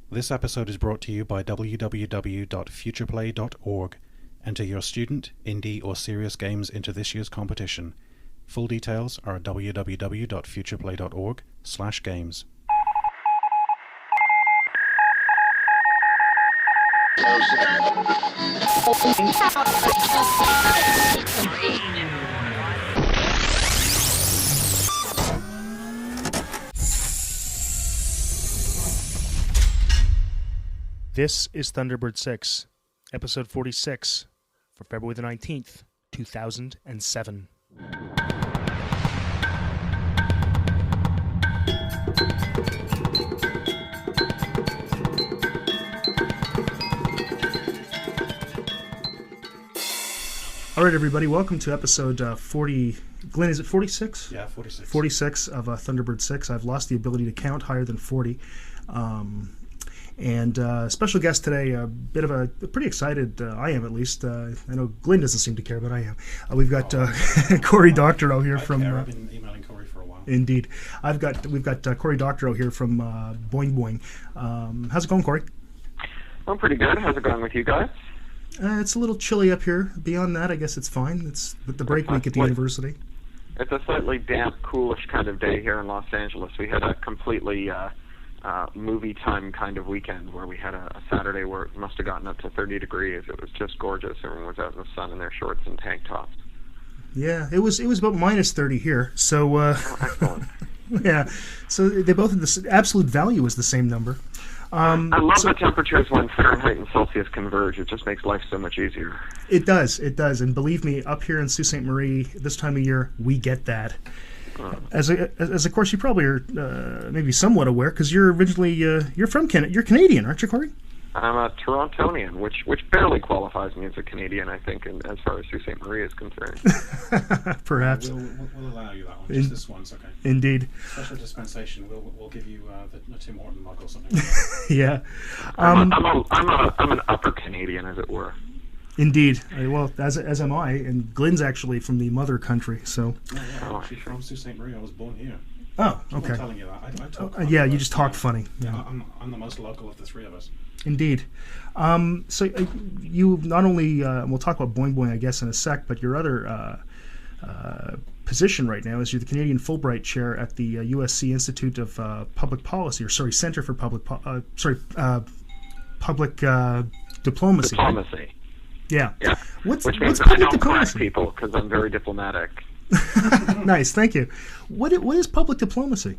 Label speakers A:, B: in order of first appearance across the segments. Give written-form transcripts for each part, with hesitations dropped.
A: This episode is brought to you by www.futureplay.org. Enter your student, indie, or serious games into this year's competition. Full details are at www.futureplay.org/games.
B: This is Thunderbird 6, episode 46, for February the 19th, 2007. All right, everybody, welcome to episode 40. Glenn, is it 46?
A: Yeah, 46.
B: 46 of Thunderbird 6. I've lost the ability to count higher than 40. And special guest today, a pretty excited, I am at least. I know Glenn doesn't seem to care, but I am. We've got Cory Doctorow here from...
A: I've been emailing Cory for a while.
B: Indeed. We've got Cory Doctorow here from Boing Boing. How's it going, Cory?
C: I'm pretty good. How's it going with you guys?
B: It's a little chilly up here. Beyond that, I guess it's fine. It's the break week at the university.
C: It's a slightly damp, coolish kind of day here in Los Angeles. We had a completely... movie time kind of weekend where we had a Saturday where it must have gotten up to 30 degrees. It was just gorgeous. Everyone was out in the sun in their shorts and tank tops.
B: Yeah, it was about minus 30 here. So
C: Excellent.
B: yeah, so they both had the absolute value is the same number.
C: I love the temperatures when Fahrenheit and Celsius converge. It just makes life so much easier.
B: It does, and believe me, up here in Sault Ste. Marie this time of year, we get that. As of course you probably are maybe somewhat aware because you're originally you're from Canada. You're Canadian, aren't you, Cory?
C: I'm a Torontonian, which barely qualifies me as a Canadian, I think, and as far as Sault Ste. Marie is concerned.
B: Perhaps.
A: We'll allow you that one. Just this once, okay.
B: Indeed.
A: Special dispensation. We'll give you the Tim Horton mug or something.
B: Yeah.
C: I'm an upper Canadian, as it were.
B: Indeed. Well, as am I, and Glenn's actually from the mother country, so...
A: Yeah, actually from Sault Ste. Marie. I was born here.
B: Oh, okay.
A: I'm telling you that. I talk funny,
B: yeah, you just talk funny.
A: Yeah. I'm the most local of the three of us.
B: Indeed. So you not only... we'll talk about Boing Boing, I guess, in a sec, but your other position right now is you're the Canadian Fulbright Chair at the USC Institute of Public Policy, or Center for Public... Public Diplomacy.
C: Diplomacy.
B: Right? Yeah.
C: Which means
B: what's
C: I
B: public
C: don't crack
B: diplomacy?
C: people because I'm very diplomatic.
B: Nice, thank you. What is public diplomacy?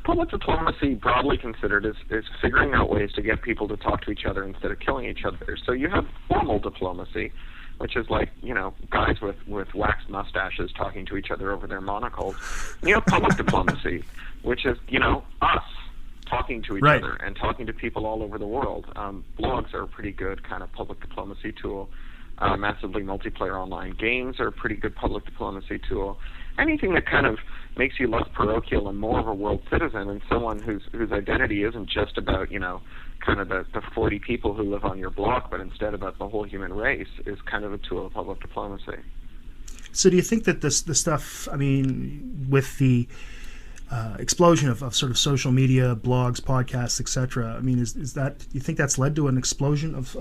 C: Public diplomacy, broadly considered, is figuring out ways to get people to talk to each other instead of killing each other. So you have formal diplomacy, which is like, guys with waxed mustaches talking to each other over their monocles. And you have public diplomacy, which is, us talking to each other and talking to people all over the world. Blogs are a pretty good kind of public diplomacy tool. Massively multiplayer online games are a pretty good public diplomacy tool. Anything that kind of makes you less parochial and more of a world citizen and someone whose identity isn't just about, kind of the 40 people who live on your block, but instead about the whole human race is kind of a tool of public diplomacy.
B: So do you think that the stuff, with the explosion of sort of social media, blogs, podcasts, etc. Is that, do you think that's led to an explosion of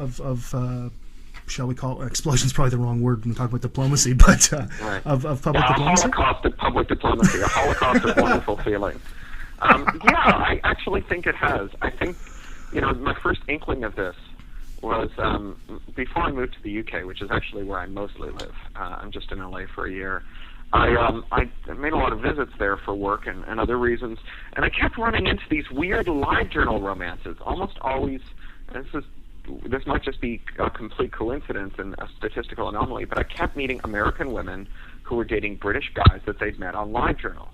B: shall we call explosion is probably the wrong word when we talk about diplomacy, but of public diplomacy?
C: A holocaust of public diplomacy, a holocaust of wonderful feeling. I actually think it has. I think, my first inkling of this was before I moved to the UK, which is actually where I mostly live. I'm just in LA for a year. I made a lot of visits there for work and other reasons, and I kept running into these weird LiveJournal romances, almost always, and this might just be a complete coincidence and a statistical anomaly, but I kept meeting American women who were dating British guys that they'd met on LiveJournal.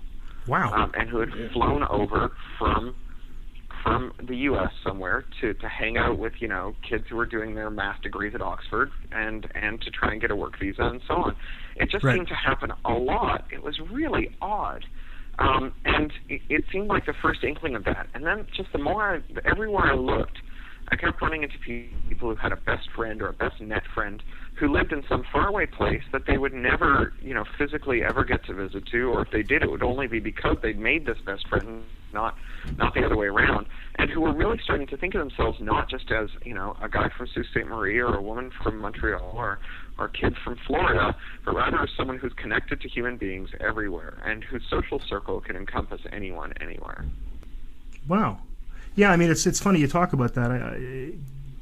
B: Wow.
C: And who had flown over from the U.S. somewhere to hang out with, kids who were doing their math degrees at Oxford and to try and get a work visa and so on. It just seemed to happen a lot. It was really odd. And it seemed like the first inkling of that. And then just everywhere I looked, I kept running into people who had a best friend or a best net friend who lived in some faraway place that they would never, physically ever get to visit to, or if they did, it would only be because they'd made this best friend, not the other way around, and who were really really starting to think of themselves not just as, a guy from Sault Ste. Marie or a woman from Montreal or kids from Florida, but rather as someone who's connected to human beings everywhere and whose social circle can encompass anyone, anywhere.
B: Wow. Yeah, I mean, it's funny you talk about that.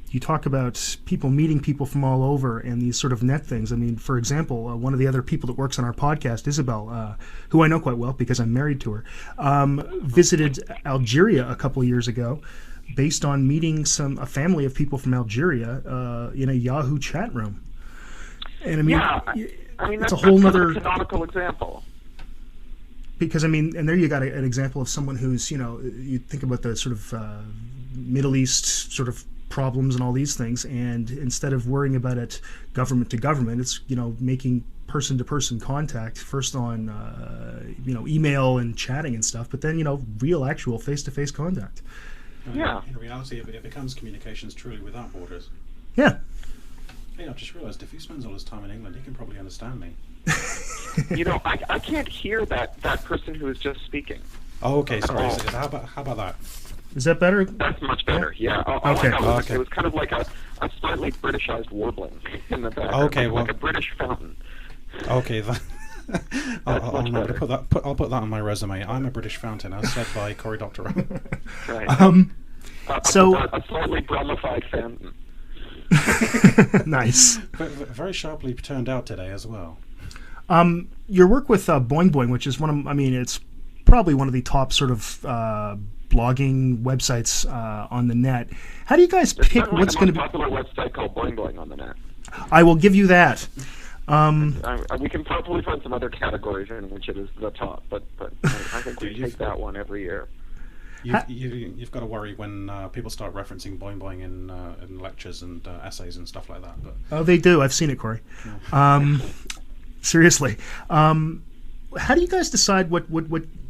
B: You talk about people meeting people from all over and these sort of net things. I mean, for example, one of the other people that works on our podcast, Isabel, who I know quite well because I'm married to her, visited Algeria a couple of years ago based on meeting a family of people from Algeria in a Yahoo chat room. And I mean,
C: that's
B: a whole other
C: canonical example.
B: Because, I mean, and there you got an example of someone who's, you think about the sort of Middle East sort of problems and all these things, and instead of worrying about it government to government, it's, making person-to-person contact, first on, email and chatting and stuff, but then, real, actual face-to-face contact.
C: Yeah.
A: In reality, it becomes communications truly without borders.
B: Yeah.
A: Hey, I've just realised if he spends all his time in England, he can probably understand me.
C: I can't hear that person who is just speaking.
A: Oh, okay, sorry. How about that?
B: Is that better?
C: That's much better, yeah.
B: Okay.
C: It was kind of like a slightly Britishized warbling in the background.
A: Okay,
C: like a British fountain.
A: Okay, I'll remember to put that. I'll put that on my resume. I'm a British fountain, as said by Cory Doctorow.
C: Right. A slightly brummified fountain.
B: Nice.
A: But very sharply turned out today as well.
B: Your work with Boing Boing, which is it's probably one of the top sort of blogging websites on the net. How do you guys pick what's going to be?
C: There's a popular website called Boing Boing on the net.
B: I will give you that.
C: We can probably find some other categories in which it is the top, but I think we take that one every year.
A: You've got to worry when people start referencing Boing Boing in lectures and essays and stuff like that. But
B: oh, they do. I've seen it, Cory. Yeah. Seriously. How do you guys decide what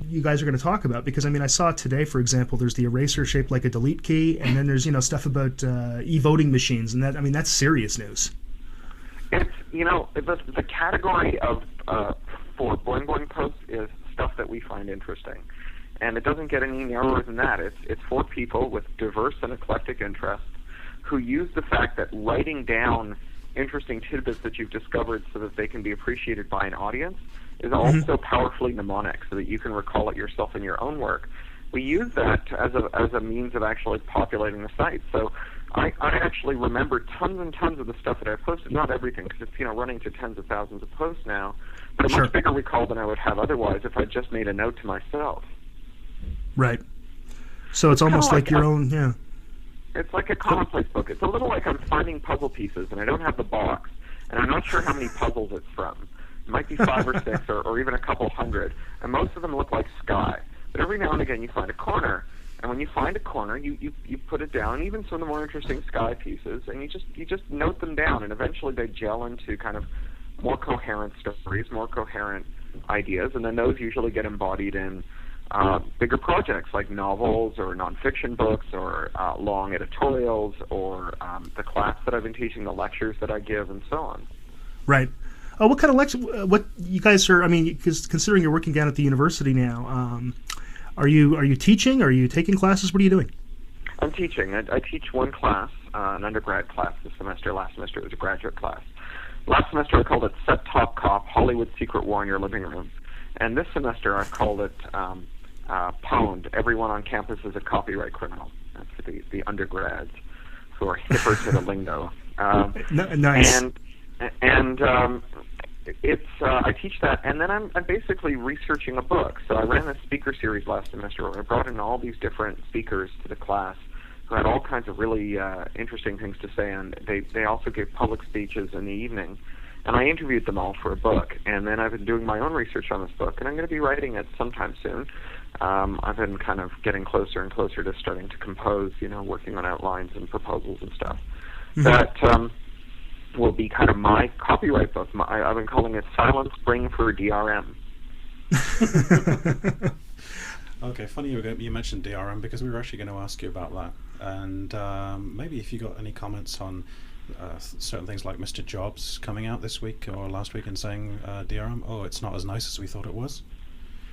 B: you guys are going to talk about? Because, I saw today, for example, there's the eraser shaped like a delete key, and then there's, stuff about e-voting machines, and that's serious news.
C: It's, the category of for Boing Boing posts is stuff that we find interesting. And it doesn't get any narrower than that. It's for people with diverse and eclectic interests who use the fact that writing down interesting tidbits that you've discovered so that they can be appreciated by an audience is also powerfully mnemonic, so that you can recall it yourself in your own work. We use that as a means of actually populating the site. So I actually remember tons and tons of the stuff that I've posted. Not everything, because it's running to tens of thousands of posts now, but a much bigger recall than I would have otherwise if I just made a note to myself.
B: Right. So it's almost like your own, yeah.
C: It's like a commonplace book. It's a little like I'm finding puzzle pieces, and I don't have the box, and I'm not sure how many puzzles it's from. It might be 5 or 6 or even a couple hundred, and most of them look like sky. But every now and again you find a corner, and when you find a corner, you put it down, even some of the more interesting sky pieces, and you just note them down, and eventually they gel into kind of more coherent stories, more coherent ideas, and then those usually get embodied in bigger projects like novels or nonfiction books or long editorials or the class that I've been teaching, the lectures that I give, and so on.
B: Right. What kind of lecture? What you guys are? Because considering you're working down at the university now, are you teaching? Are you taking classes? What are you doing?
C: I'm teaching. I teach one class, an undergrad class this semester. Last semester it was a graduate class. Last semester I called it Set Top Cop: Hollywood's Secret War in Your Living Room, and this semester I've called it Pwned: Everyone on Campus is a Copyright Criminal. That's the undergrads who are hipper to the lingo.
B: Nice.
C: And it's I teach that, and then I'm basically researching a book. So I ran a speaker series last semester where I brought in all these different speakers to the class who had all kinds of really interesting things to say, and they also gave public speeches in the evening. And I interviewed them all for a book, and then I've been doing my own research on this book, and I'm going to be writing it sometime soon. I've been kind of getting closer and closer to starting to compose, working on outlines and proposals and stuff. Mm-hmm. That will be kind of my copyright book. I've been calling it Silent Spring for DRM.
A: Okay, funny you mentioned DRM, because we were actually going to ask you about that. And maybe if you got any comments on certain things like Mr. Jobs coming out this week or last week and saying DRM, it's not as nice as we thought it was.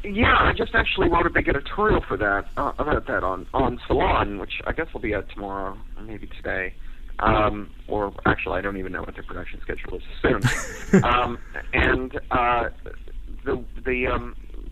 C: Yeah, I just actually wrote a big editorial for that about that on Salon, which I guess will be out tomorrow, or maybe today. Or actually, I don't even know what their production schedule is soon.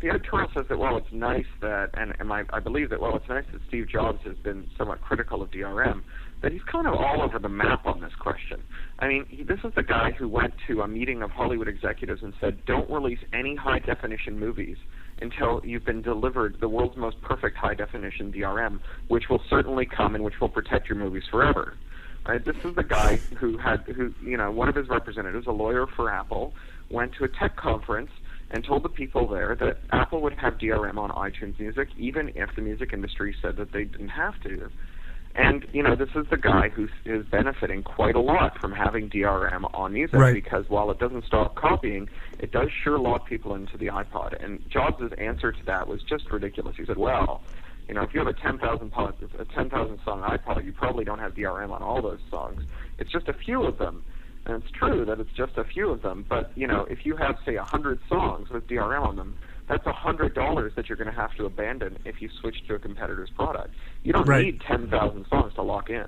C: The editorial says that it's nice that, and I believe that it's nice that Steve Jobs has been somewhat critical of DRM, that he's kind of all over the map on this question. I mean, this is the guy who went to a meeting of Hollywood executives and said, "Don't release any high-definition movies until you've been delivered the world's most perfect high-definition DRM, which will certainly come and which will protect your movies forever." Right? This is the guy who one of his representatives, a lawyer for Apple, went to a tech conference and told the people there that Apple would have DRM on iTunes Music even if the music industry said that they didn't have to. And, this is the guy who is benefiting quite a lot from having DRM on music,
B: right,
C: because while it doesn't stop copying, it does sure lock people into the iPod. And Jobs' answer to that was just ridiculous. He said, if you have a 10,000 song iPod, you probably don't have DRM on all those songs. It's just a few of them. And it's true that it's just a few of them, but, if you have, say, 100 songs with DRM on them, that's $100 that you're going to have to abandon if you switch to a competitor's product. You don't
B: right,
C: need 10,000 songs to lock in.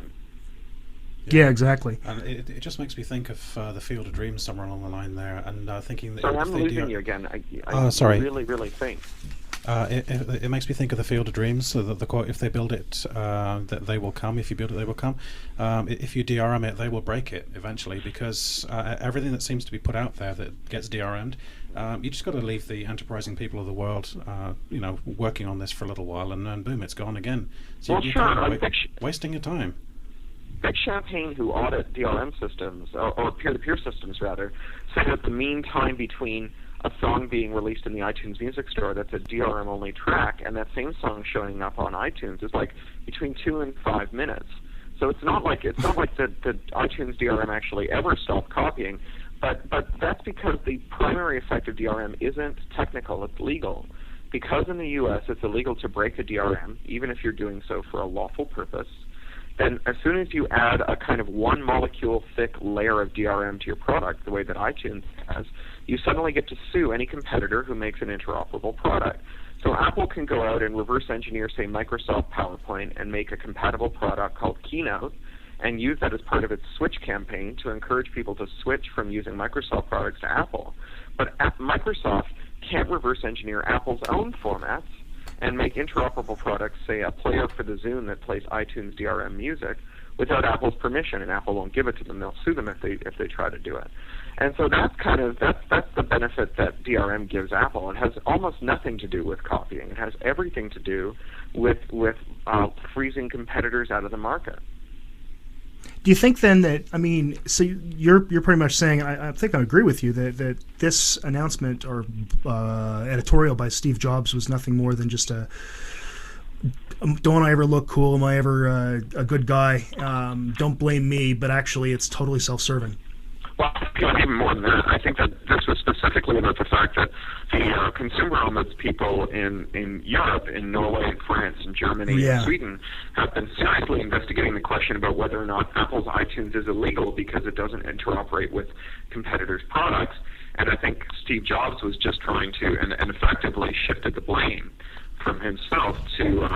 B: Yeah, exactly.
A: And it just makes me think of the Field of Dreams somewhere along the line there, and thinking that...
C: Sorry, I'm losing you again. I
A: sorry.
C: really, really think.
A: It makes me think of the Field of Dreams, so that the quote, if they build it, that they will come. If you build it, they will come. If you DRM it, they will break it eventually, because everything that seems to be put out there that gets DRM'd, you just got to leave the enterprising people of the world, working on this for a little while, and then boom, it's gone again. So you're kind of wasting your time.
C: Big Champagne, who audit DRM systems, or peer-to-peer systems rather, say that the mean time between a song being released in the iTunes Music Store that's a DRM-only track and that same song showing up on iTunes is like between 2 and 5 minutes. So it's not like the iTunes DRM actually ever stopped copying, but that's because the primary effect of DRM isn't technical, it's legal. Because in the U.S. it's illegal to break a DRM, even if you're doing so for a lawful purpose, then as soon as you add a kind of one molecule thick layer of DRM to your product, the way that iTunes has, you suddenly get to sue any competitor who makes an interoperable product. So Apple can go out and reverse engineer, say, Microsoft PowerPoint and make a compatible product called Keynote and use that as part of its switch campaign to encourage people to switch from using Microsoft products to Apple. But Microsoft can't reverse engineer Apple's own formats and make interoperable products, say a player for the Zune that plays iTunes DRM music, without Apple's permission, and Apple won't give it to them. They'll sue them if they try to do it. And so that's the benefit that DRM gives Apple. It has almost nothing to do with copying. It has everything to do with freezing competitors out of the market.
B: Do you think then that, so you're pretty much saying, I think I agree with you, that this announcement or editorial by Steve Jobs was nothing more than just don't I ever look cool? Am I ever a good guy? Don't blame me, but actually it's totally self-serving.
C: Well, even more than that, I think that this was specifically about the fact that the consumer ombuds people in Europe, in Norway, and France, and Germany, and Sweden have been seriously investigating the question about whether or not Apple's iTunes is illegal because it doesn't interoperate with competitors' products. And I think Steve Jobs was just trying to, and effectively shifted the blame from himself to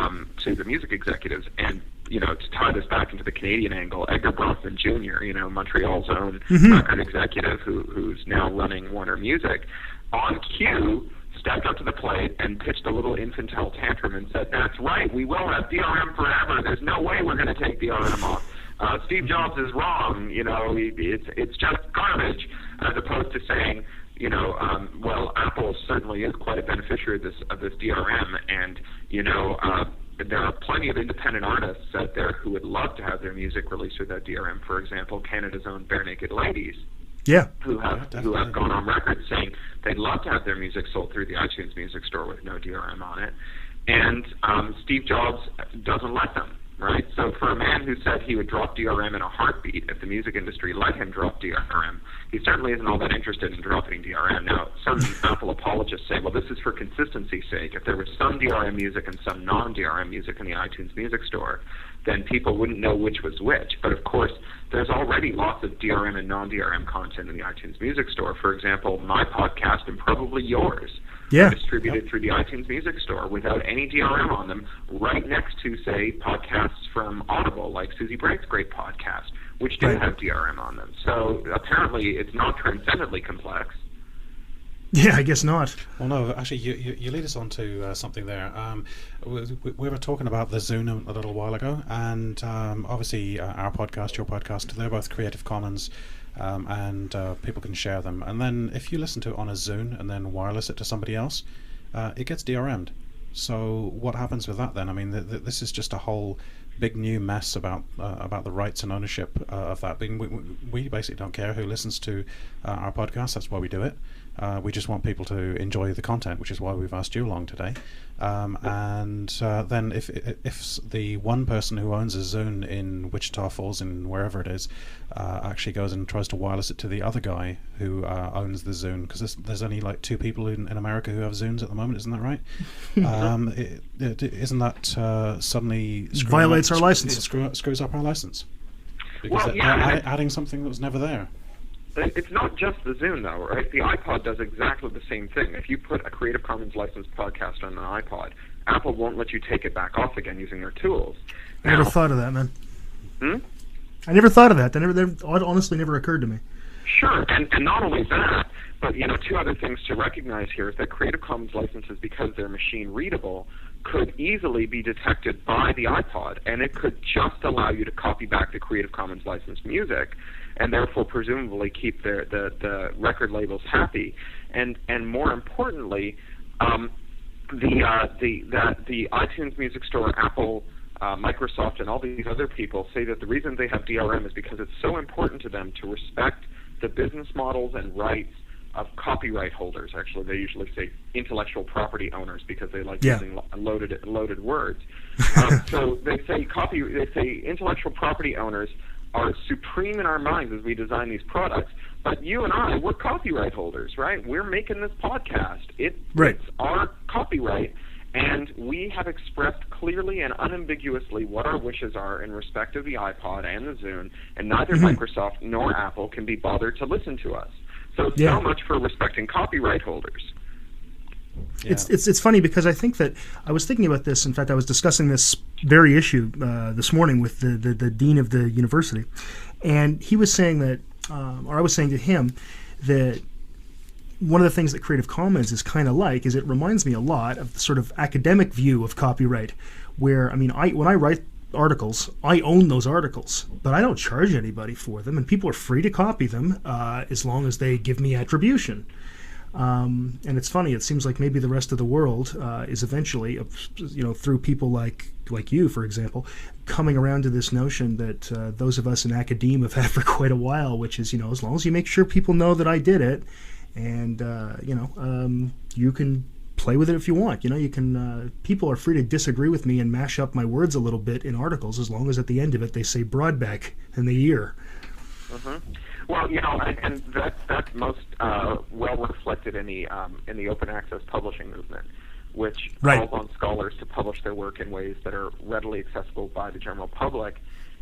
C: the music executives. And to tie this back into the Canadian angle, Edgar Bronfman Jr., Montreal's own record executive who's now running Warner Music, on cue stepped up to the plate and pitched a little infantile tantrum and said, "That's right, we will have DRM forever. There's no way we're going to take DRM off. Steve Jobs is wrong. It's just garbage," as opposed to saying, well, Apple certainly is quite a beneficiary of this DRM, and there are plenty of independent artists out there who would love to have their music released without DRM. For example, Canada's own Bare Naked Ladies, who have gone on record saying they'd love to have their music sold through the iTunes Music Store with no DRM on it. And Steve Jobs doesn't let them. Right? So for a man who said he would drop DRM in a heartbeat if the music industry let him drop DRM, he certainly isn't all that interested in dropping DRM. Now, some Apple apologists say, well, this is for consistency's sake. If there was some DRM music and some non-DRM music in the iTunes Music Store, then people wouldn't know which was which. But of course, there's already lots of DRM and non-DRM content in the iTunes Music Store. For example, my podcast and probably yours
B: Yeah.
C: are distributed through the iTunes Music Store without any DRM on them, right next to, say, podcasts from Audible, like Susie Brake's great podcast, which do
B: Right.
C: have DRM on them. So apparently it's not transcendently complex.
B: Yeah, I guess not.
A: Well, no, actually, you lead us on to something there. We were talking about the Zune a little while ago, and obviously our podcast, your podcast, they're both Creative Commons, and people can share them. And then if you listen to it on a Zune and then wireless it to somebody else, it gets DRM'd. So what happens with that then? I mean, this is just a whole big new mess about the rights and ownership of that. We basically don't care who listens to our podcast. That's why we do it. We just want people to enjoy the content, which is why we've asked you along today. And then if the one person who owns a Zune in Wichita Falls, in wherever it is, actually goes and tries to wireless it to the other guy who owns the Zune, because there's only like 2 people in America who have Zunes at the moment, isn't that right? Isn't that suddenly
B: Violates our license.
A: Screws up our license, because
C: Well, yeah.
A: they're adding something that was never there.
C: It's not just the Zune, though, right? The iPod does exactly the same thing. If you put a Creative Commons licensed podcast on an iPod, Apple won't let you take it back off again using their tools.
B: I never
C: Now-
B: thought of that, man.
C: Hmm?
B: I never thought of that. That honestly never occurred to me.
C: Sure, and not only that, but 2 other things to recognize here is that Creative Commons licenses, because they're machine readable, could easily be detected by the iPod, and it could just allow you to copy back the Creative Commons licensed music, and therefore presumably keep the record labels happy, and more importantly, the iTunes Music Store, Apple, Microsoft, and all these other people say that the reason they have DRM is because it's so important to them to respect the business models and rights of copyright holders. Actually, they usually say intellectual property owners because they like
B: Yeah.
C: using loaded words. So they say intellectual property owners are supreme in our minds as we design these products. But you and I, we're copyright holders, right? We're making this podcast.
B: Right.
C: It's our copyright, and we have expressed clearly and unambiguously what our wishes are in respect of the iPod and the Zune, and neither Microsoft nor Apple can be bothered to listen to us. So
B: Yeah.
C: so much for respecting copyright holders.
A: Yeah.
B: It's funny because I think that I was thinking about this. In fact, I was discussing this very issue this morning with the dean of the university, and he was saying that, or I was saying to him that one of the things that Creative Commons is kind of like is it reminds me a lot of the sort of academic view of copyright, where when I write articles, I own those articles, but I don't charge anybody for them, and people are free to copy them as long as they give me attribution. And it's funny. It seems like maybe the rest of the world is eventually, through people like you, for example, coming around to this notion that those of us in academia have had for quite a while, which is, as long as you make sure people know that I did it, and you can play with it if you want. You can. People are free to disagree with me and mash up my words a little bit in articles, as long as at the end of it they say Broadbeck and the year.
C: Well, and that's most well reflected in the open access publishing movement, which
B: Right.
C: calls on scholars to publish their work in ways that are readily accessible by the general public.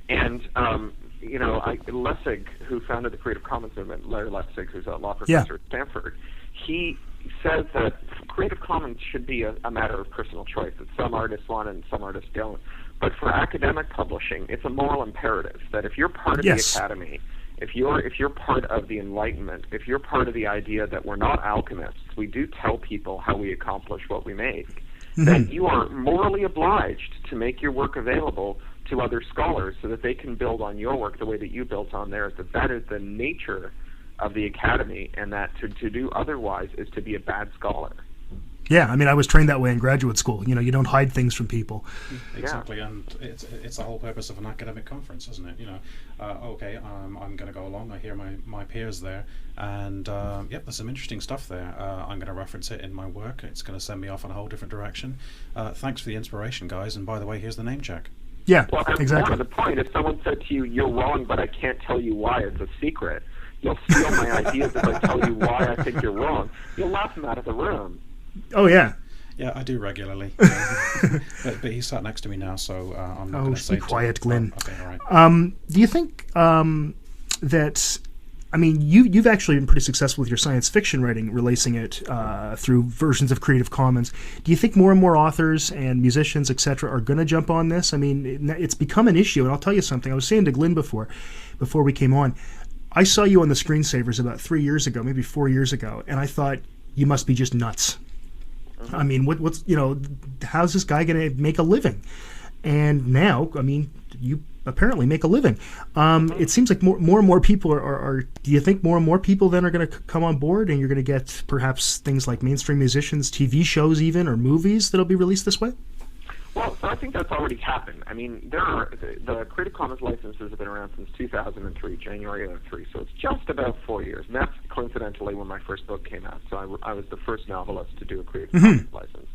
C: And Lessig, who founded the Creative Commons movement, Larry Lessig, who's a law professor at Stanford, he says that Creative Commons should be a matter of personal choice. That some artists want it and some artists don't. But for academic publishing, it's a moral imperative that if you're part of
B: Yes.
C: the academy, if you're part of the Enlightenment, if you're part of the idea that we're not alchemists, we do tell people how we accomplish what we make, then you are morally obliged to make your work available to other scholars so that they can build on your work the way that you built on theirs. That is the nature of the academy, and that to do otherwise is to be a bad scholar.
B: Yeah, I was trained that way in graduate school. You don't hide things from people.
A: Exactly, and it's the whole purpose of an academic conference, isn't it? Okay, I'm going to go along. I hear my peers there, and there's some interesting stuff there. I'm going to reference it in my work. It's going to send me off in a whole different direction. Thanks for the inspiration, guys. And by the way, here's the name check.
B: Yeah,
C: Well, and
B: exactly.
C: more to the point, if someone said to you, "You're wrong, but I can't tell you why. It's a secret," you'll steal my ideas if I tell you why I think you're wrong. You'll laugh them out of the room.
B: Oh yeah,
A: Yeah, I do regularly. But he's sat next to me now, so I'm not
B: Oh,
A: going to say
B: be quiet, Glenn.
A: Okay, all right.
B: Do you think that? I mean, you've actually been pretty successful with your science fiction writing, releasing it through versions of Creative Commons. Do you think more and more authors and musicians, etc., are going to jump on this? I mean, it's become an issue, and I'll tell you something. I was saying to Glenn before we came on, I saw you on the screensavers about 3 years ago, maybe 4 years ago, and I thought you must be just nuts. I mean, what's how's this guy going to make a living? And now, I mean, you apparently make a living. It seems like more and more people are. Do you think more and more people then are going to come on board, and you're going to get perhaps things like mainstream musicians, TV shows, even, or movies that'll be released this way?
C: Well, so I think that's already happened. I mean, the Creative Commons licenses have been around since 2003, January of 2003, so it's just about 4 years. And that's coincidentally when my first book came out. So I was the first novelist to do a Creative Commons license.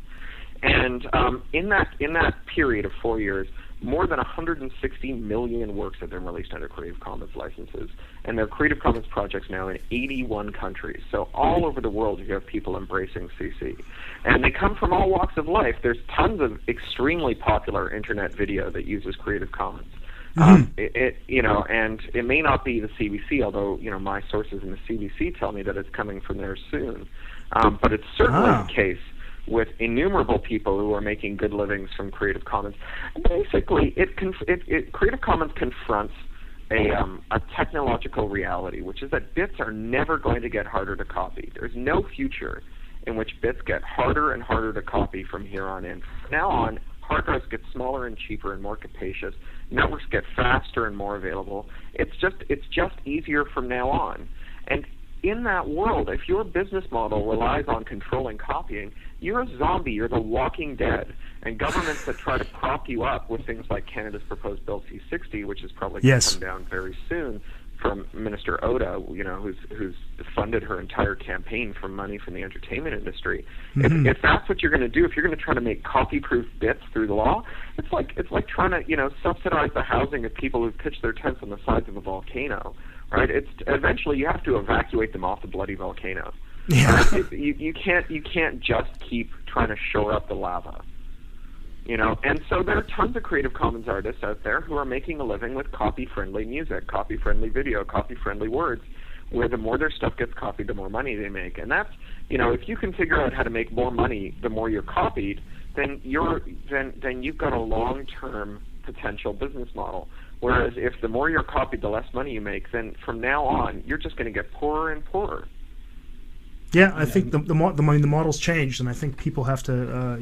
C: And in that period of 4 years, more than 160 million works have been released under Creative Commons licenses, and there are Creative Commons projects now in 81 countries. So all over the world you have people embracing CC. And they come from all walks of life. There's tons of extremely popular internet video that uses Creative Commons. And it may not be the CBC, although my sources in the CBC tell me that it's coming from there soon. But it's certainly the case with innumerable people who are making good livings from Creative Commons. Basically, Creative Commons confronts a technological reality, which is that bits are never going to get harder to copy. There's no future in which bits get harder and harder to copy from here on in. From now on, hard drives get smaller and cheaper and more capacious. Networks get faster and more available. It's just easier from now on. And in that world, if your business model relies on controlling copying, you're a zombie. You're the walking dead. And governments that try to prop you up with things like Canada's proposed Bill C-60, which is probably going to come down very soon from Minister Oda, who's funded her entire campaign from money from the entertainment industry. If that's what you're going to do, if you're going to try to make copy-proof bits through the law, it's like trying to subsidize the housing of people who pitch their tents on the sides of a volcano. Right? It's eventually you have to evacuate them off the bloody volcano.
B: Yeah.
C: You can't just keep trying to shore up the lava. And so there are tons of Creative Commons artists out there who are making a living with copy-friendly music, copy-friendly video, copy-friendly words, where the more their stuff gets copied, the more money they make. And that's, if you can figure out how to make more money the more you're copied, then you've got a long-term potential business model. Whereas if the more you're copied, the less money you make, then from now on, you're just going to get poorer and poorer.
B: Yeah, I think the model's changed, and I think people have to,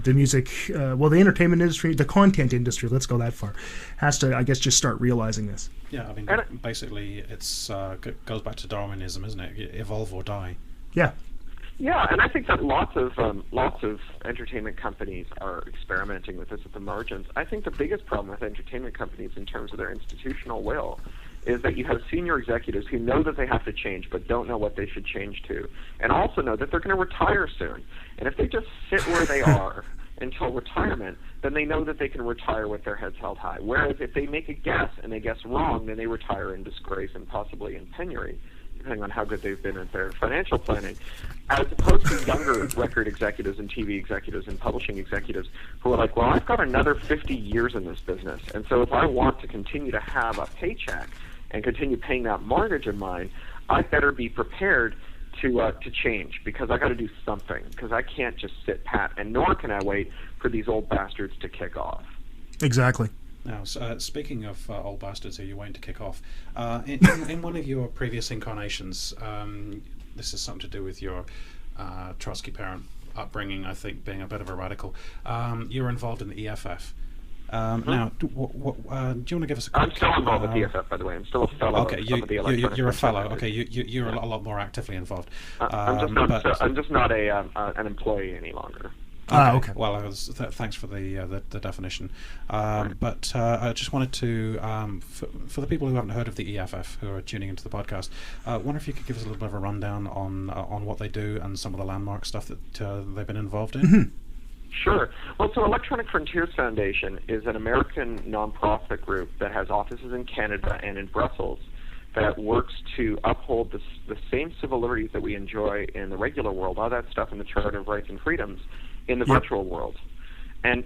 B: the music, the entertainment industry, the content industry, let's go that far, has to, I guess, just start realizing this.
A: Yeah, I mean, basically, it's goes back to Darwinism, isn't it? Evolve or die.
B: Yeah.
C: Yeah, and I think that lots of entertainment companies are experimenting with this at the margins. I think the biggest problem with entertainment companies in terms of their institutional will is that you have senior executives who know that they have to change but don't know what they should change to, and also know that they're going to retire soon. And if they just sit where they are until retirement, then they know that they can retire with their heads held high. Whereas if they make a guess and they guess wrong, then they retire in disgrace and possibly in penury, depending on how good they've been at their financial planning, as opposed to younger record executives and TV executives and publishing executives who are like, well, I've got another 50 years in this business, and so if I want to continue to have a paycheck and continue paying that mortgage of mine, I better be prepared to change, because I got to do something, because I can't just sit pat, and nor can I wait for these old bastards to kick off.
B: Exactly.
A: Now, speaking of old bastards who you're waiting to kick off, in one of your previous incarnations, this is something to do with your Trotsky parent upbringing, I think, being a bit of a radical. You were involved in the EFF. Now, do you want to give us a quick...
C: I'm still involved with the EFF, by the way. I'm still a fellow of the Electronic
A: you're a fellow.
C: Frontier.
A: Okay, you're a lot more actively involved.
C: I'm just not an employee any longer.
B: Okay.
A: Well, thanks for the definition. But I just wanted to, for the people who haven't heard of the EFF, who are tuning into the podcast, wonder if you could give us a little bit of a rundown on what they do and some of the landmark stuff that they've been involved in.
B: Mm-hmm.
C: Sure. Well, so Electronic Frontiers Foundation is an American nonprofit group that has offices in Canada and in Brussels that works to uphold the same civil liberties that we enjoy in the regular world, all that stuff in the Charter of Rights and Freedoms, in the
B: Yep.
C: virtual world. And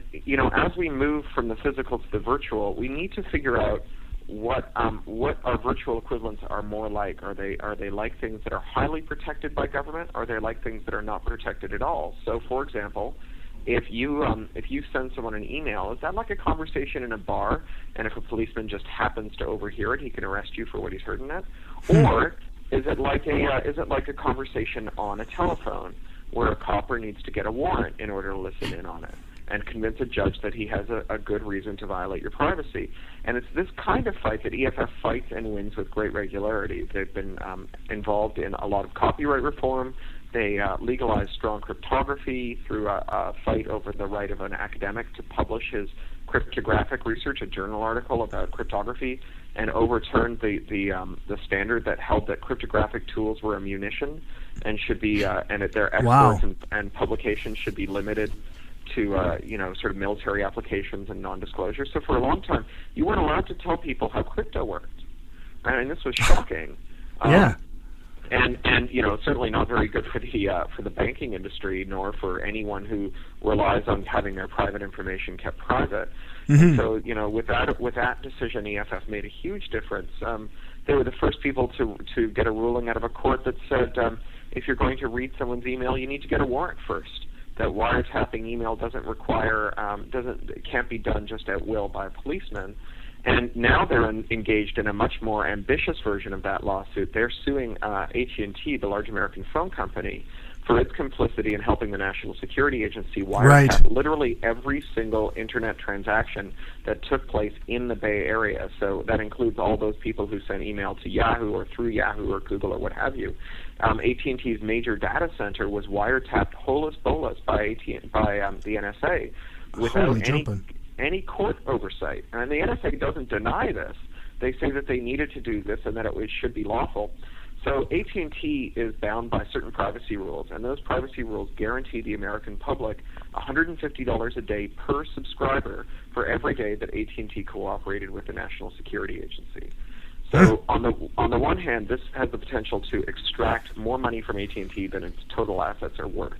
C: as we move from the physical to the virtual, we need to figure out what our virtual equivalents are more like. Are they like things that are highly protected by government? Or are they like things that are not protected at all? So, for example, if you send someone an email, is that like a conversation in a bar, and if a policeman just happens to overhear it, he can arrest you for what he's heard in it? Or is it like a conversation on a telephone where a copper needs to get a warrant in order to listen in on it and convince a judge that he has a good reason to violate your privacy? And it's this kind of fight that EFF fights and wins with great regularity. They've been involved in a lot of copyright reform. They legalized strong cryptography through a fight over the right of an academic to publish his cryptographic research, a journal article about cryptography, and overturned the standard that held that cryptographic tools were a munition and should be and that their exports and publications should be limited to sort of military applications and non-disclosure. So for a long time, you weren't allowed to tell people how crypto worked. I mean, this was shocking.
B: Yeah.
C: And certainly not very good for the banking industry, nor for anyone who relies on having their private information kept private. And so with that decision, EFF made a huge difference. They were the first people to get a ruling out of a court that said if you're going to read someone's email, you need to get a warrant first. That wiretapping email can't be done just at will by a policeman. And now they're engaged in a much more ambitious version of that lawsuit. They're suing AT&T, the large American phone company, for its complicity in helping the National Security Agency wiretap literally every single internet transaction that took place in the Bay Area. So that includes all those people who sent email to Yahoo or through Yahoo or Google or what have you. AT&T's major data center was wiretapped holus bolus by the NSA without any court oversight. And the NSA doesn't deny this. They say that they needed to do this and that it should be lawful. So AT&T is bound by certain privacy rules, and those privacy rules guarantee the American public $150 a day per subscriber for every day that AT&T cooperated with the National Security Agency. So on the one hand, this has the potential to extract more money from AT&T than its total assets are worth.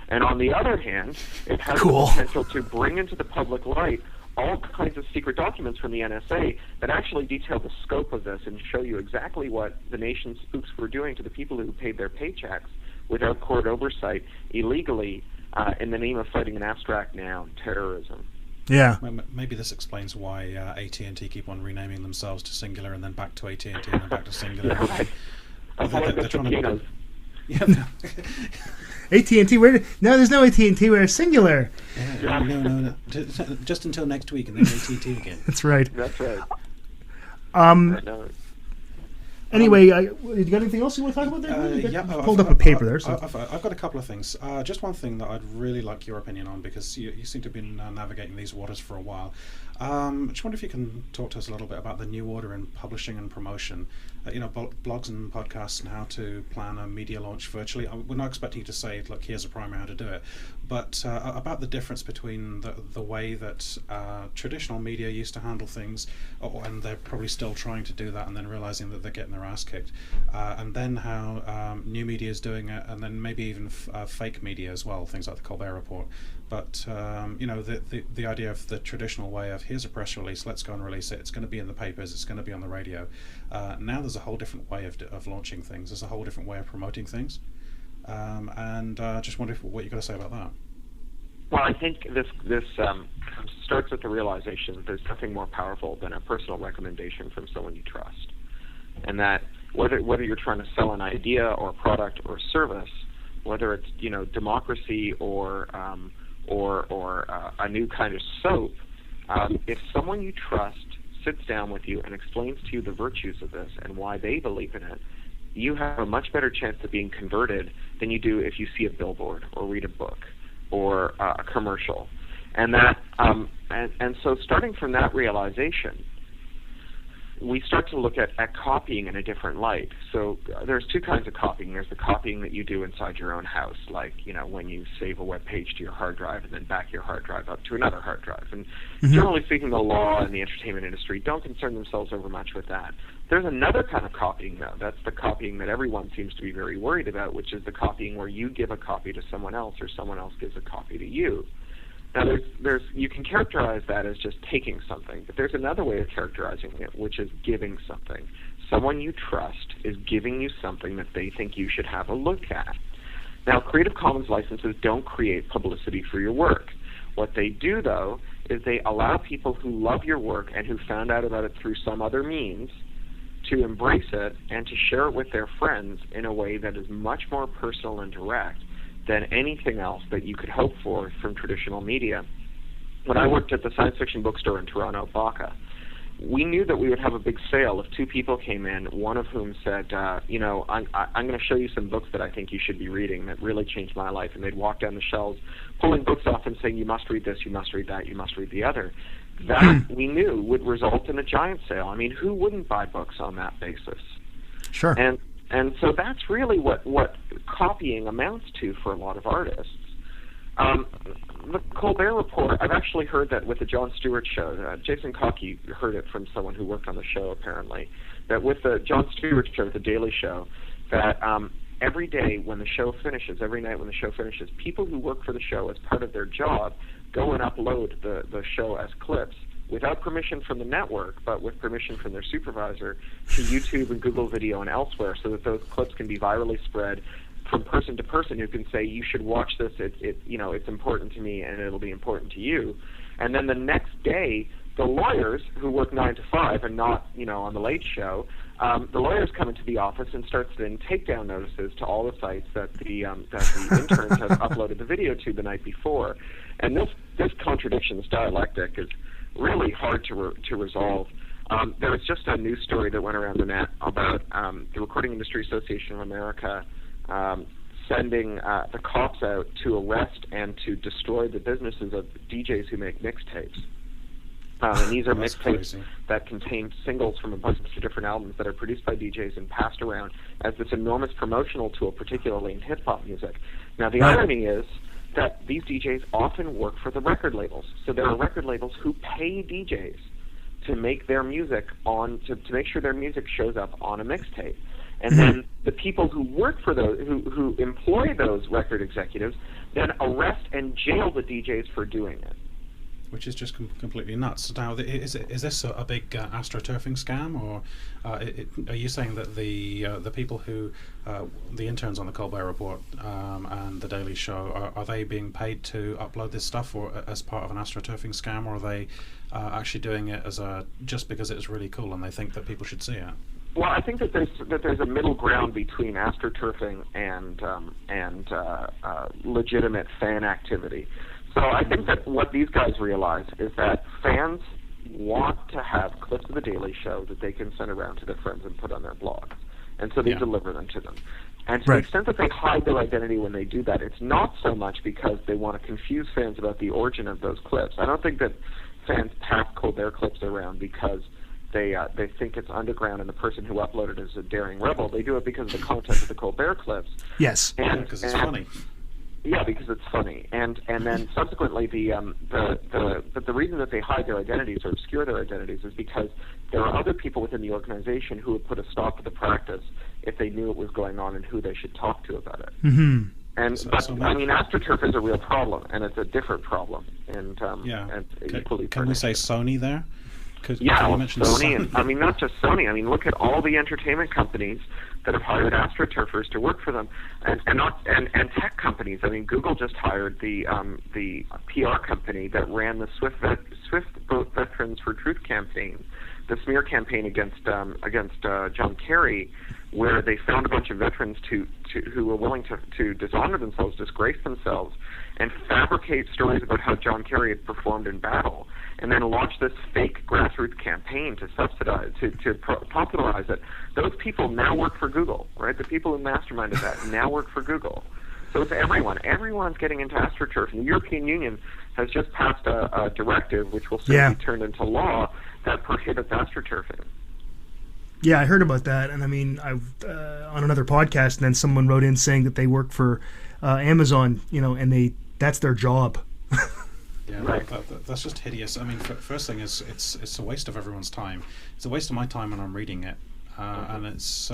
C: And on the other hand, it has the potential to bring into the public light all kinds of secret documents from the NSA that actually detail the scope of this and show you exactly what the nation's spooks were doing to the people who paid their paychecks without court oversight illegally in the name of fighting an abstract noun, terrorism.
B: Yeah.
A: Maybe this explains why AT&T keep on renaming themselves to Singular and then back to AT&T and then back to Singular.
C: Yeah, right.
A: They're trying to... Yeah.
B: AT&T, there's no AT&T, we're Singular.
A: Yeah, no. Just until next week and then AT&T again.
B: That's right.
C: That's right.
B: Anyway, you got anything else you want to talk about there?
A: Yeah,
B: pulled up a paper there. So.
A: I've got a couple of things. Just one thing that I'd really like your opinion on, because you seem to have been navigating these waters for a while. Just wonder if you can talk to us a little bit about the new order in publishing and promotion. Blogs and podcasts, and how to plan a media launch virtually. We're not expecting you to say, look, here's a primer how to do it, but about the difference between the way that traditional media used to handle things, and they're probably still trying to do that, and then realizing that they're getting their ass kicked, and then how new media is doing it, and then maybe even fake media as well, things like the Colbert Report. But the idea of the traditional way of, here's a press release, let's go and release it, it's going to be in the papers, it's going to be on the radio. Now there's a whole different way of launching things, there's a whole different way of promoting things, and just wonder what you've got to say about that.
C: Well, I think this starts with the realization that there's nothing more powerful than a personal recommendation from someone you trust, and that whether you're trying to sell an idea or a product or service, whether it's democracy or a new kind of soap, if someone you trust sits down with you and explains to you the virtues of this and why they believe in it, you have a much better chance of being converted than you do if you see a billboard or read a book or a commercial. And that and so starting from that realization, we start to look at copying in a different light. So there's two kinds of copying. There's the copying that you do inside your own house, like, when you save a web page to your hard drive and then back your hard drive up to another hard drive. And generally speaking, the law and the entertainment industry don't concern themselves over much with that. There's another kind of copying, though. That's the copying that everyone seems to be very worried about, which is the copying where you give a copy to someone else or someone else gives a copy to you. Now, you can characterize that as just taking something, but there's another way of characterizing it, which is giving something. Someone you trust is giving you something that they think you should have a look at. Now, Creative Commons licenses don't create publicity for your work. What they do, though, is they allow people who love your work and who found out about it through some other means to embrace it and to share it with their friends in a way that is much more personal and direct than anything else that you could hope for from traditional media. When I worked at the science fiction bookstore in Toronto, Baca, we knew that we would have a big sale if two people came in, one of whom said, I'm going to show you some books that I think you should be reading that really changed my life, and they'd walk down the shelves pulling books off and saying, you must read this, you must read that, you must read the other. That, we knew, would result in a giant sale. I mean, who wouldn't buy books on that basis?
B: Sure.
C: And so that's really what copying amounts to for a lot of artists. The Colbert Report, I've actually heard that with the Jon Stewart show. Jason Cockey heard it from someone who worked on the show, apparently, that with the Jon Stewart show, The Daily Show, that every day when the show finishes, every night when the show finishes, people who work for the show as part of their job go and upload the show as clips without permission from the network, but with permission from their supervisor, to YouTube and Google Video and elsewhere, so that those clips can be virally spread from person to person who can say, you should watch this, it's important to me and it'll be important to you. And then the next day, the lawyers who work 9 to 5 and not, on the Late Show, the lawyers come into the office and start sending takedown notices to all the sites that the interns have uploaded the video to the night before. And this contradiction, this dialectic, is really hard to resolve. There was just a news story that went around the net about the Recording Industry Association of America sending the cops out to arrest and to destroy the businesses of DJs who make mixtapes. And these are mixtapes that contain singles from a bunch of different albums that are produced by DJs and passed around as this enormous promotional tool, particularly in hip-hop music. Now, the irony is that these DJs often work for the record labels. So there are record labels who pay DJs to make their music to make sure their music shows up on a mixtape. And then the people who work for those, who employ those record executives, then arrest and jail the DJs for doing it.
A: Which is just completely nuts. Now, is this a big astroturfing scam, or are you saying that the people who, the interns on the Colbert Report and the Daily Show, are they being paid to upload this stuff, or as part of an astroturfing scam, or are they actually doing it as just because it's really cool and they think that people should see it?
C: Well, I think that there's a middle ground between astroturfing and legitimate fan activity. So I think that what these guys realize is that fans want to have clips of The Daily Show that they can send around to their friends and put on their blogs. And so they deliver them to them. And to the extent that they hide their identity when they do that, it's not so much because they want to confuse fans about the origin of those clips. I don't think that fans pass Colbert clips around because they think it's underground and the person who uploaded it is a daring rebel. They do it because of the content of the Colbert clips.
B: Yes.
A: Because it's funny.
C: Yeah, because it's funny, and then subsequently the reason that they hide their identities or obscure their identities is because there are other people within the organization who would put a stop to the practice if they knew it was going on and who they should talk to about it.
B: Mm-hmm.
C: I mean, AstroTurf is a real problem, and it's a different problem, and equally.
A: Can we say Sony there?
C: Sony, and I mean not just Sony. I mean, look at all the entertainment companies that have hired AstroTurfers to work for them, and tech companies. I mean, Google just hired the PR company that ran the Swift Boat Veterans for Truth campaign, the smear campaign against John Kerry, where they found a bunch of veterans who were willing to dishonor themselves, disgrace themselves, and fabricate stories about how John Kerry had performed in battle, and then launch this fake grassroots campaign to subsidize, to popularize it. Those people now work for Google, right? The people who masterminded that now work for Google. So it's everyone. Everyone's getting into AstroTurf. And the European Union has just passed a directive, which will soon be turned into law, that prohibits AstroTurfing.
B: Yeah, I heard about that, and I mean, I've on another podcast, and then someone wrote in saying that they work for Amazon, and that's their job.
A: Yeah,
C: Right.
A: that's just hideous. I mean, first thing is it's a waste of everyone's time. It's a waste of my time when I'm reading it, and it's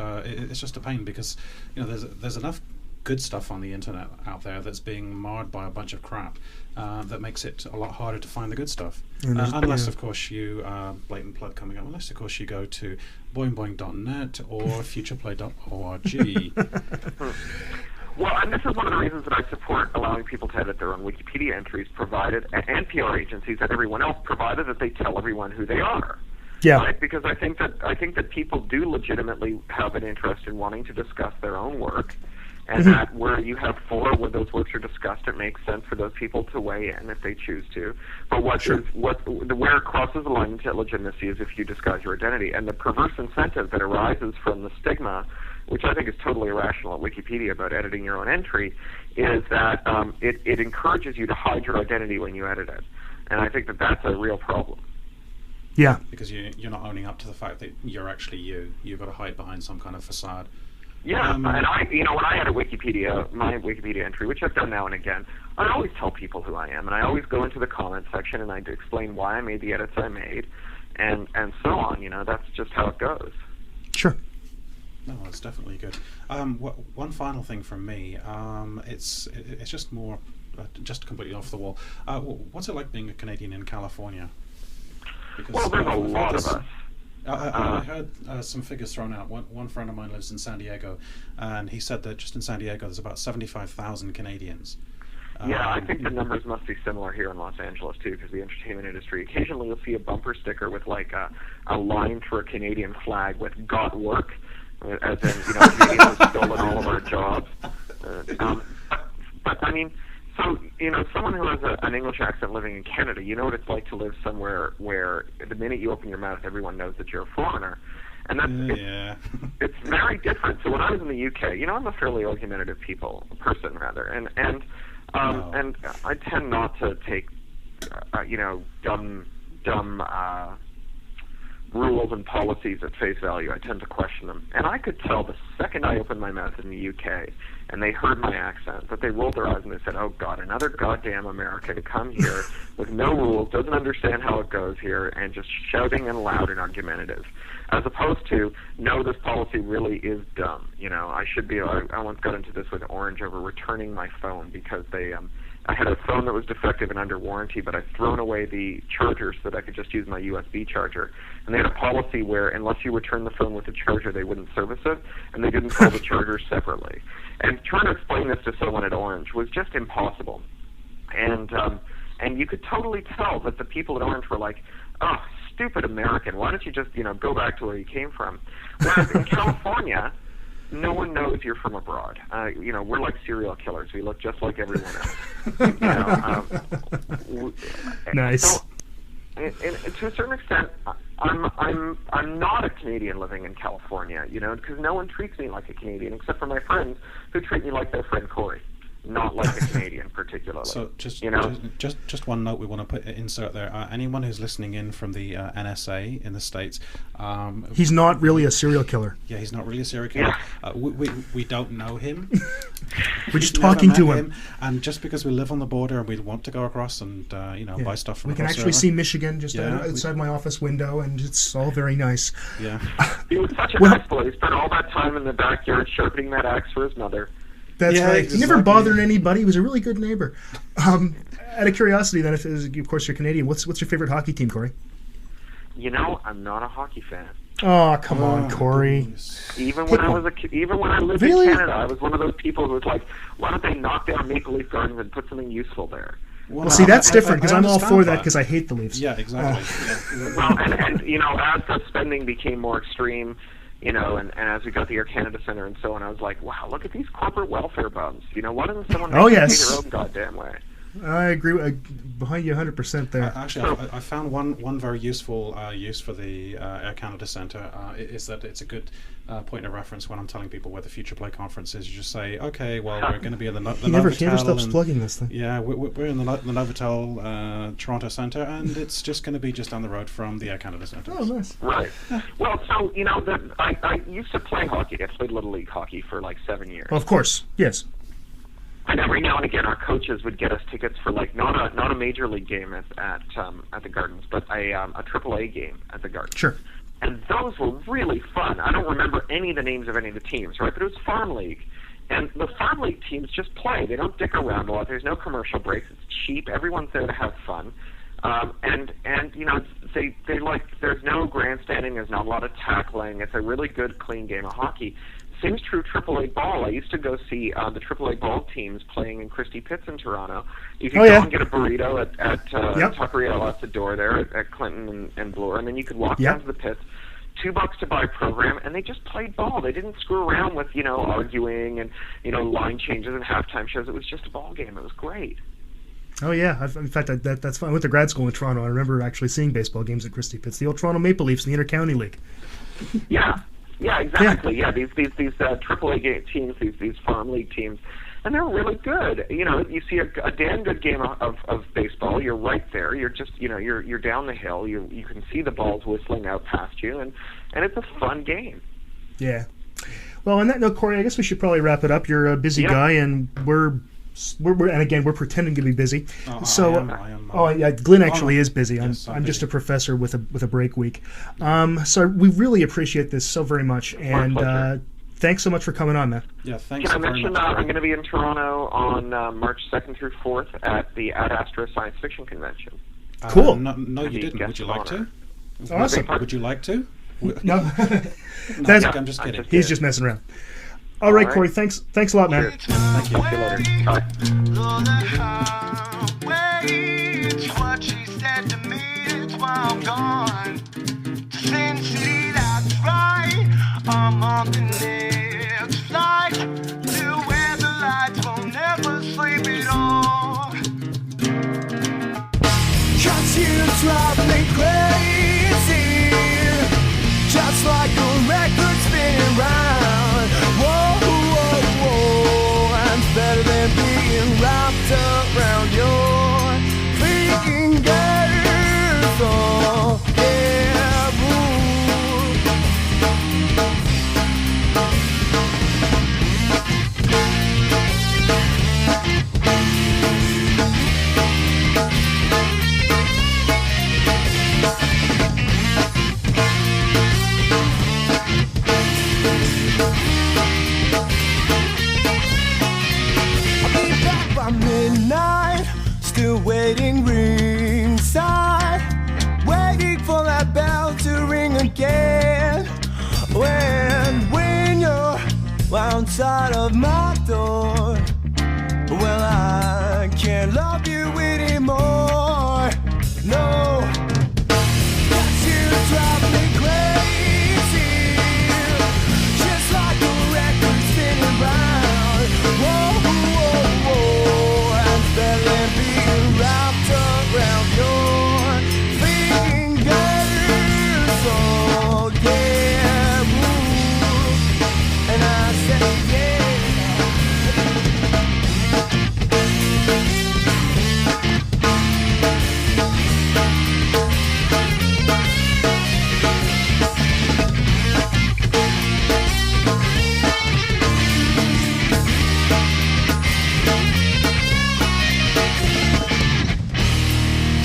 A: just a pain because there's enough good stuff on the internet out there that's being marred by a bunch of crap that makes it a lot harder to find the good stuff. Unless, of course, you blatant plug coming up. Unless, of course, you go to boingboing.net or futureplay.org.
C: Well, and this is one of the reasons that I support allowing people to edit their own Wikipedia entries, provided, and PR agencies and everyone else, provided that they tell everyone who they are.
B: Yeah.
C: Right? Because I think that people do legitimately have an interest in wanting to discuss their own work, and that where you have four where those works are discussed, it makes sense for those people to weigh in if they choose to. But where it crosses the line into legitimacy is if you disguise your identity, and the perverse incentive that arises from the stigma, which I think is totally irrational at Wikipedia about editing your own entry, is that it encourages you to hide your identity when you edit it. And I think that that's a real problem.
B: Yeah.
A: Because you're not owning up to the fact that you're actually you. You've got to hide behind some kind of facade.
C: Yeah, and I, when I had my Wikipedia entry, which I've done now and again, I always tell people who I am, and I always go into the comment section and I explain why I made the edits I made, and so on. That's just how it goes.
B: Sure.
A: No, it's definitely good. One final thing from me. It's just more, just completely off the wall. What's it like being a Canadian in California? Because,
C: well, there's a lot of us.
A: I heard some figures thrown out. One friend of mine lives in San Diego, and he said that just in San Diego there's about 75,000 Canadians.
C: Yeah, I think the numbers must be similar here in Los Angeles too, because the entertainment industry. Occasionally, you'll see a bumper sticker with like a line for a Canadian flag with "Got work," as in Canadians have stolen all of our jobs. But I mean. So, someone who has an English accent living in Canada, you know what it's like to live somewhere where the minute you open your mouth, everyone knows that you're a foreigner. And that's, it's very different. So when I was in the UK, I'm a fairly argumentative person rather. And I tend not to take, dumb rules and policies at face value. I tend to question them. And I could tell the second I opened my mouth in the UK and they heard my accent that they rolled their eyes and they said, oh, God, another goddamn American come here with no rules, doesn't understand how it goes here, and just shouting and loud and argumentative. As opposed to, no, this policy really is dumb. I once got into this with Orange over returning my phone because I had a phone that was defective and under warranty, but I'd thrown away the charger so that I could just use my USB charger. And they had a policy where unless you return the phone with the charger, they wouldn't service it, and they didn't sell the charger separately. And trying to explain this to someone at Orange was just impossible. And you could totally tell that the people at Orange were like, oh, stupid American, why don't you just, go back to where you came from? Whereas in California, no one knows you're from abroad. We're like serial killers. We look just like everyone else.
B: Nice.
C: So, and to a certain extent, I'm not a Canadian living in California, because no one treats me like a Canadian except for my friends who treat me like their friend Corey. Not like a Canadian particularly.
A: So just one note we want to insert there. Anyone who's listening in from the NSA in the States,
B: he's not really a serial killer.
A: Yeah, he's not really a serial killer.
C: Yeah.
A: We don't know him.
B: We're just talking to him.
A: And just because we live on the border and we want to go across and buy stuff from
B: we can actually see Michigan just outside my office window, and it's all very nice.
A: Yeah.
C: He was such a nice boy. He spent all that time in the backyard sharpening that axe for his mother.
B: That's right.
A: Exactly.
B: He never bothered anybody. He was a really good neighbor. Out of curiosity, then, of course you're Canadian, what's your favorite hockey team, Corey?
C: I'm not a hockey fan.
B: Oh, come on, Corey.
C: Even when I lived in Canada, I was one of those people who was like, why don't they knock down Maple Leaf Gardens and put something useful there?
B: Well, see, that's different because I'm all for that because I hate the Leafs.
A: Yeah, exactly.
C: Well, and as the spending became more extreme, and as we got the Air Canada Centre and so on, I was like, wow, look at these corporate welfare bums. Why doesn't someone make it their own goddamn way?
B: I agree. Behind you 100% there.
A: Actually, I found one very useful use for the Air Canada Centre is that it's a good point of reference when I'm telling people where the Future Play conference is. You just say, okay, well, we're going to be in the
B: He never
A: Novotel
B: stops
A: and-
B: plugging this thing.
A: Yeah, we're in the Novotel Toronto Centre, and it's just going to be just down the road from the Air Canada Centre.
B: Oh, nice.
C: Right. Well, so, I used to play hockey. I played Little League hockey for like 7 years.
B: Well, of course. Yes.
C: And every now and again, our coaches would get us tickets for like not a major league game at the Gardens, but a AAA game at the Gardens.
B: Sure.
C: And those were really fun. I don't remember any of the names of any of the teams, right? But it was Farm League. And the Farm League teams just play. They don't dick around a lot. There's no commercial breaks. It's cheap. Everyone's there to have fun. And they like, there's no grandstanding. There's not a lot of tackling. It's a really good, clean game of hockey. Same is true AAA ball. I used to go see the AAA ball teams playing in Christie Pitts in Toronto. You could go and get a burrito at Tuckerella at the door there at Clinton and Bloor, and then you could walk down to the pits. $2 to buy program, and they just played ball. They didn't screw around with arguing and line changes and halftime shows. It was just a ball game. It was great.
B: Oh yeah, in fact that's fun. I went to grad school in Toronto. I remember actually seeing baseball games at Christie Pitts, the old Toronto Maple Leafs in the Inter-County League.
C: Yeah, exactly. Yeah, these AAA teams, these farm league teams, and they're really good. You see a damn good game of baseball. You're right there. You're just you're down the hill. You can see the balls whistling out past you, and it's a fun game.
B: Yeah. Well, on that note, Corey, I guess we should probably wrap it up. You're a busy guy, and we're and again we're pretending to be busy. Glenn actually is busy. I'm just a professor with a break week. So we really appreciate this so very much, and thanks so much for coming on, man.
A: Yeah, thanks.
C: Can I
A: very
C: mention
A: much.
C: I'm going to be in Toronto on March 2nd through 4th at the Ad Astra Science Fiction Convention.
B: Cool.
A: No, you didn't. Would you like to?
B: Awesome.
A: Would you like to?
B: No,
A: I'm just kidding.
B: He's just messing around. All right, Corey. Thanks a lot, man.
C: Thank you. See you later. Bye.
D: What she said to me is why I'm gone. Sin City, that's right. I'm on the next flight to where the lights will never sleep at all. 'Cause you drive me crazy, just like a record spinning round. Whoa, whoa, whoa, and it's better than being wrapped around your fingers. Oh, yeah, ooh. I'll be back by midnight, still waiting ringside, waiting for that bell to ring again. When you're outside of my door, well, I can't love you anymore. No, 'cause you drive me crazy, just like a record spinning round. Whoa, whoa, whoa, and it's better than being wrapped around your fingers. Oh, yeah, ooh. And I say, yeah.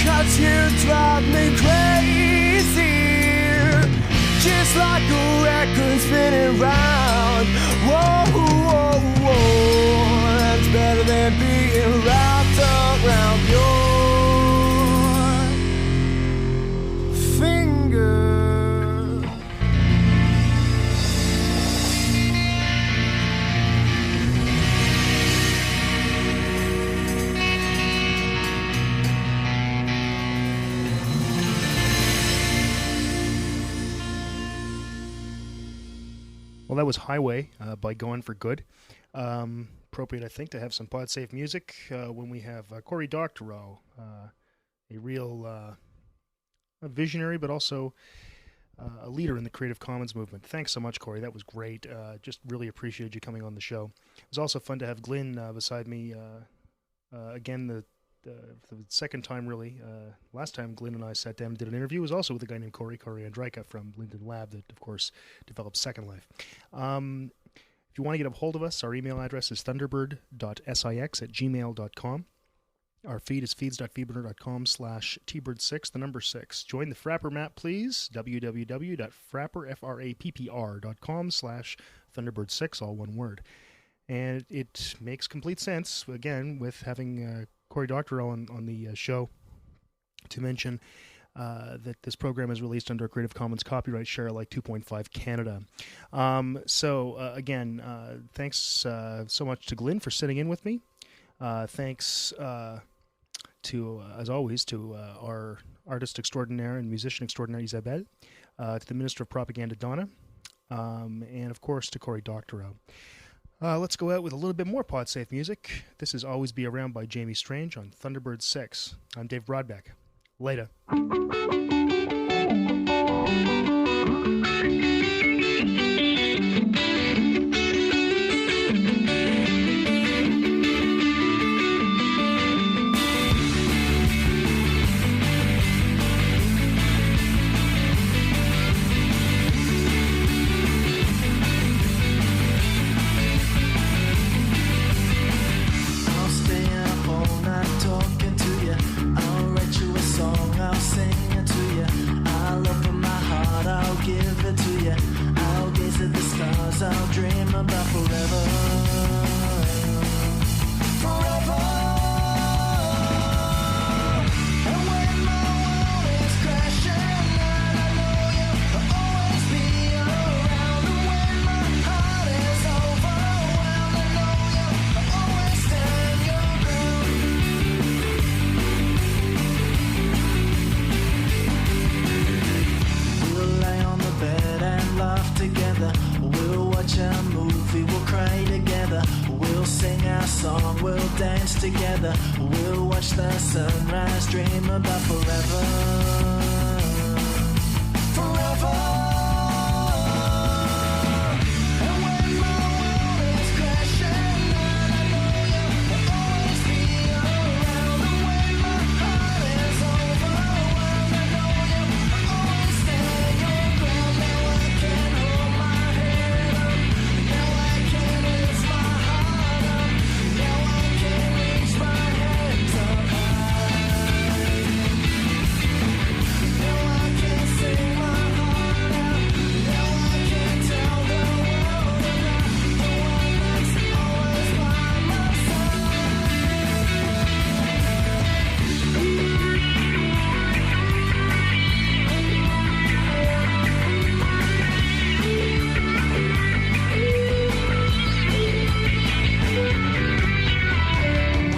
D: Cause you drive me crazy, just like a record spinning round. Whoa, whoa, whoa, that's better than being wrapped around your finger.
B: Well, that was Highway by Going for Good. appropriate, I think, to have some pod-safe music when we have Cory Doctorow, a real a visionary, but also a leader in the Creative Commons movement. Thanks so much, Cory. That was great. Just really appreciate you coming on the show. It was also fun to have Glyn beside me again, the second time, really. Last time Glyn and I sat down and did an interview was also with a guy named Cory Andryka from Linden Lab that, of course, developed Second Life. If you want to get a hold of us, our email address is thunderbird.six@gmail.com. Our feed is feeds.feedburner.com/tbird6, the number 6. Join the Frapper map, please. www.frappr.com/Thunderbird6, all one word. And it makes complete sense, again, with having Cory Doctorow on the show, to mention that this program is released under Creative Commons copyright share alike 2.5 Canada. Again, thanks so much to Glyn for sitting in with me. Thanks to, as always, to our artist extraordinaire and musician extraordinaire, Isabelle, to the Minister of Propaganda, Donna, and, of course, to Cory Doctorow. Let's go out with a little bit more pod-safe music. This is Always Be Around by Jamie Strange on Thunderbird 6. I'm Dave Broadbeck. Later.
E: I'll dream about forever. Forever. And when my world is crashing, I know you'll always be around. And when my heart is overwhelmed, I know you'll always stand your ground. We'll lay on the bed and laugh together. We'll watch a movie, we'll cry together. We'll sing our song, we'll dance together. We'll watch the sunrise, dream about forever. Forever. And when my world is crashing, I know you'll always be around. And when my heart is overwhelmed, I know you'll always stand your ground. Now I can hold my head up. Now I can lift my heart up. Now I can reach my hands up high. Now I can sing my heart out. Now I can tell the world about the one that's always by my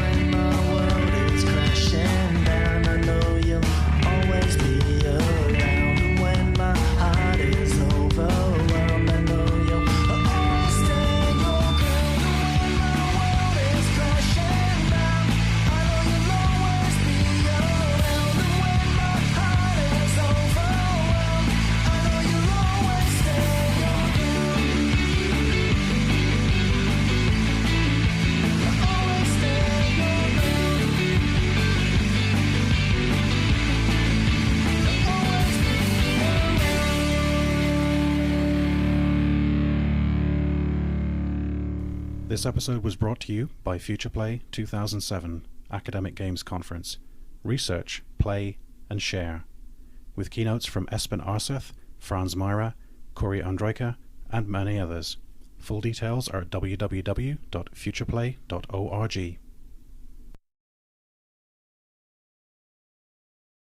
E: When my world is crashing down, I know you'll always be around. And when my heart is overwhelmed, I know you'll always stand your ground. And when my world is crashing down, I know you'll always be around. And when my heart is overwhelmed, I know you'll always stand your ground. Always stand your ground. Always be around.
A: This episode was brought to you by FuturePlay 2007 Academic Games Conference. Research, play, and share. With keynotes from Espen Arseth, Franz Myra, Cory Andryka, and many others. Full details are at www.futureplay.org.